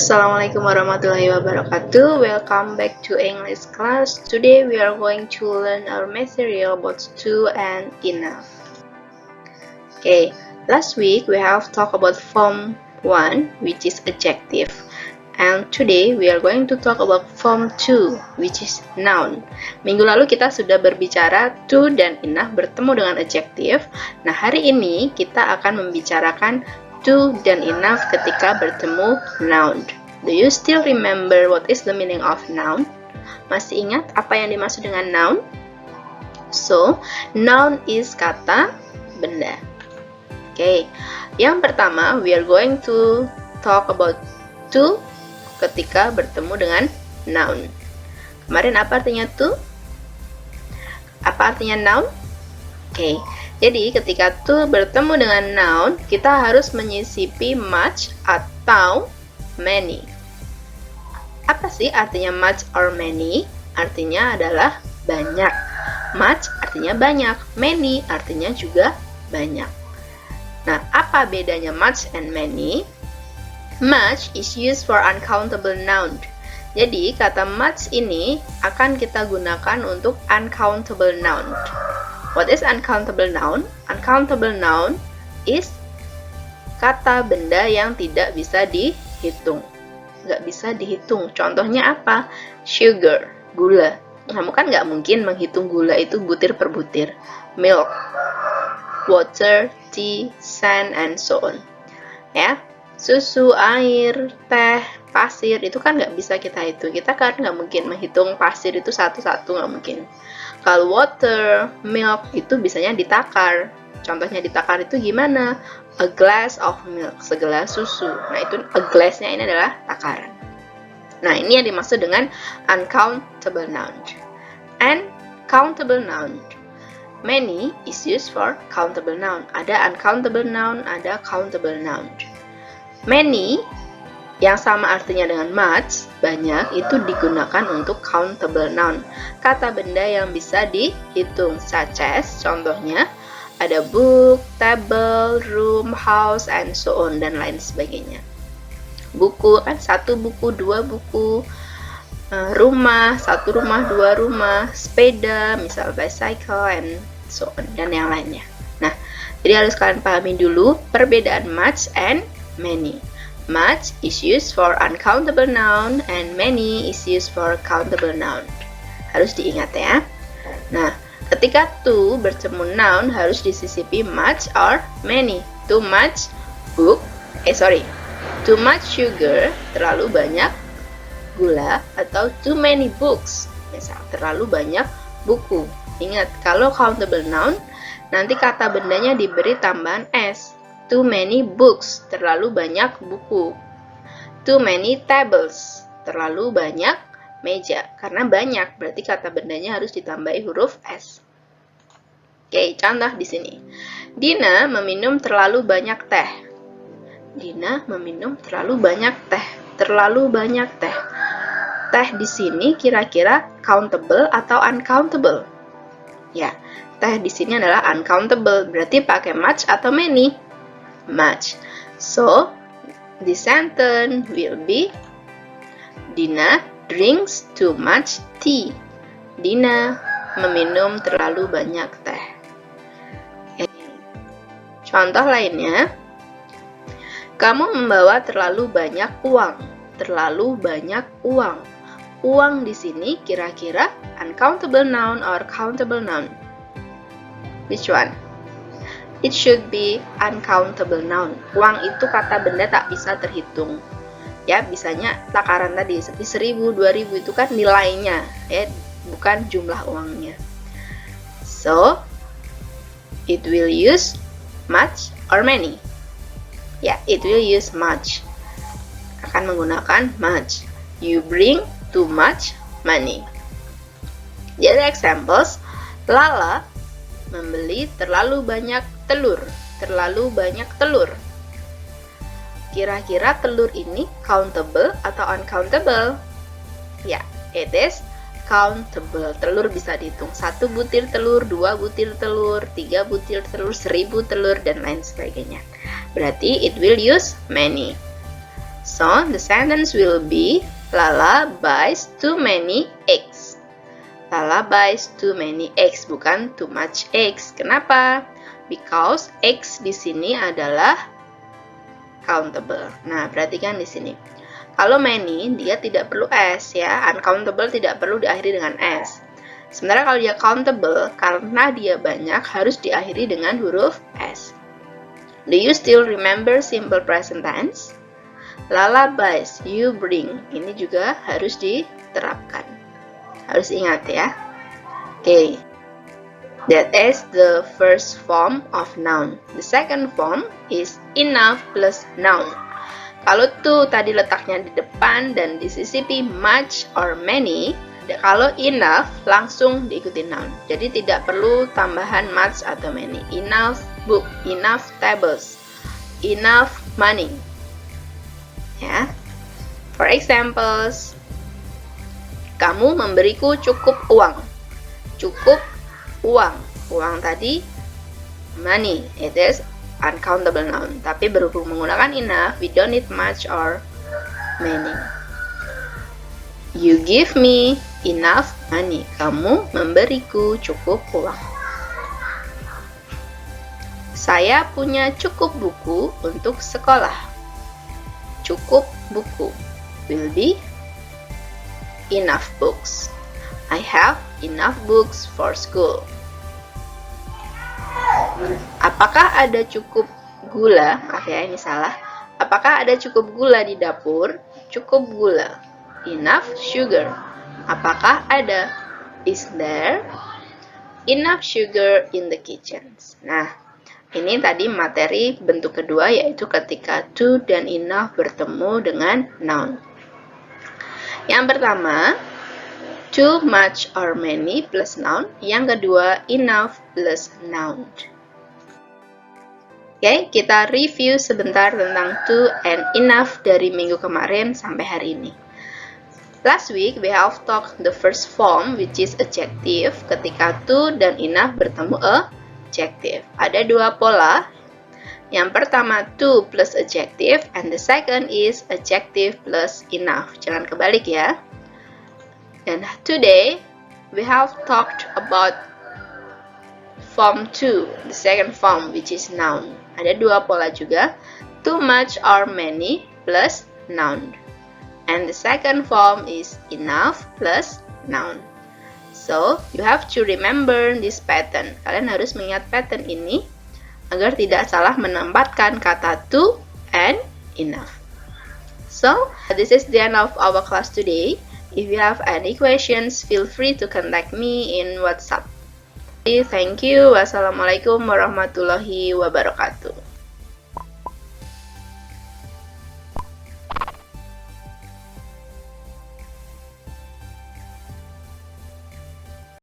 Assalamualaikum warahmatullahi wabarakatuh. Welcome back to English class. Today we are going to learn our material about to and enough. Okay, last week we have talked about form 1, which is adjective. And today we are going to talk about form 2, which is noun. Minggu lalu kita sudah berbicara to dan enough bertemu dengan adjective. Nah, hari ini kita akan membicarakan to dan enough ketika bertemu noun. Do you still remember what is the meaning of noun? Masih ingat apa yang dimaksud dengan noun? So, noun is kata benda. Okay, yang pertama we are going to talk about to ketika bertemu dengan noun. Kemarin apa artinya to? Apa artinya noun? Okay. Jadi ketika to bertemu dengan noun, kita harus menyisipi much atau many. Apa sih artinya much or many? Artinya adalah banyak. Much artinya banyak, many artinya juga banyak. Nah, apa bedanya much and many? Much is used for uncountable noun. Jadi kata much ini akan kita gunakan untuk uncountable noun. What is uncountable noun? Uncountable noun is kata benda yang tidak bisa dihitung. Nggak bisa dihitung. Contohnya apa? Sugar, gula. Kamu kan nggak mungkin menghitung gula itu butir per butir. Milk, water, tea, sand, and so on. Ya, susu, air, teh, pasir, itu kan nggak bisa kita hitung. Kita kan nggak mungkin menghitung pasir itu satu-satu, nggak mungkin. Kalau water, milk itu bisanya ditakar. Contohnya ditakar itu gimana? A glass of milk, segelas susu. Nah, itu a glass-nya ini adalah takaran. Nah, ini yang dimaksud dengan uncountable noun. And countable noun. Many is used for countable noun. Ada uncountable noun, ada countable noun. Many yang sama artinya dengan much, banyak, itu digunakan untuk countable noun. Kata benda yang bisa dihitung, such as, contohnya, ada book, table, room, house, and so on, dan lain sebagainya. Buku, kan satu buku, dua buku, rumah, satu rumah, dua rumah, sepeda, misal bicycle, and so on, dan yang lainnya. Nah, jadi harus kalian pahami dulu perbedaan much and many. Much is used for uncountable noun and many is used for countable noun. Harus diingat ya. Nah, ketika to bertemu noun harus disisipi much or many. Too much book, too much sugar, terlalu banyak gula, atau too many books, misal terlalu banyak buku. Ingat, kalau countable noun nanti kata bendanya diberi tambahan s. Too many books, terlalu banyak buku. Too many tables, terlalu banyak meja. Karena banyak, berarti kata bendanya harus ditambahi huruf S. Oke, contoh di sini. Dina meminum terlalu banyak teh. Dina meminum terlalu banyak teh. Terlalu banyak teh. Teh di sini kira-kira countable atau uncountable? Ya, teh di sini adalah uncountable. Berarti pakai much atau many? Much. So, the sentence will be Dina drinks too much tea. Dina meminum terlalu banyak teh. Contoh lainnya, kamu membawa terlalu banyak uang. Terlalu banyak uang. Uang di sini kira-kira uncountable noun or countable noun? Which one? It should be uncountable noun. Uang itu kata benda tak bisa terhitung. Ya, bisanya takaran tadi seperti 1000, 2000 itu kan nilainya, ya, bukan jumlah uangnya. So, it will use much or many? Ya, it will use much. Akan menggunakan much. You bring too much money. Jadi examples, Lala membeli terlalu banyak telur. Terlalu banyak telur. Kira-kira telur ini countable atau uncountable? Ya, it is countable. Telur bisa dihitung. 1 butir telur, 2 butir telur, 3 butir telur, 1000 telur, dan lain sebagainya. Berarti it will use many. So, the sentence will be Lala buys too many eggs. Lala buys too many eggs, bukan too much eggs. Kenapa? Because eggs di sini adalah countable. Nah, perhatikan di sini. Kalau many, dia tidak perlu s ya. Uncountable tidak perlu diakhiri dengan s. Sementara kalau dia countable, karena dia banyak, harus diakhiri dengan huruf s. Do you still remember simple present tense? Lala buys, you bring. Ini juga harus diterapkan. Harus ingat ya. Okay. That is the first form of noun. The second form is enough plus noun. Kalau to tadi letaknya di depan dan disisipi much or many, kalau enough langsung diikuti noun. Jadi tidak perlu tambahan much atau many. Enough book, enough tables, enough money. Ya. For examples, kamu memberiku cukup uang. Cukup uang. Uang tadi money. It is uncountable noun. Tapi berhubung menggunakan enough, we don't need much or many. You give me enough money. Kamu memberiku cukup uang. Saya punya cukup buku untuk sekolah. Cukup buku will be enough books. I have enough books for school. Apakah ada cukup gula? Maaf ya, ini salah. Apakah ada cukup gula di dapur? Cukup gula. Enough sugar. Apakah ada? Is there enough sugar in the kitchen? Nah, ini tadi materi bentuk kedua, yaitu ketika to dan enough bertemu dengan noun. Yang pertama, too much or many plus noun. Yang kedua, enough plus noun. Oke, kita review sebentar tentang to and enough dari minggu kemarin sampai hari ini. Last week, we have talked the first form, which is adjective, ketika to dan enough bertemu adjective. Ada dua pola. Yang pertama, to plus adjective, and the second is adjective plus enough. Jangan kebalik ya. And today, we have talked about form 2, the second form, which is noun. Ada dua pola juga, too much or many plus noun. And the second form is enough plus noun. So, you have to remember this pattern. Kalian harus mengingat pattern ini agar tidak salah menempatkan kata to and enough. So, this is the end of our class today. If you have any questions, feel free to contact me in WhatsApp. Thank you. Wassalamualaikum warahmatullahi wabarakatuh.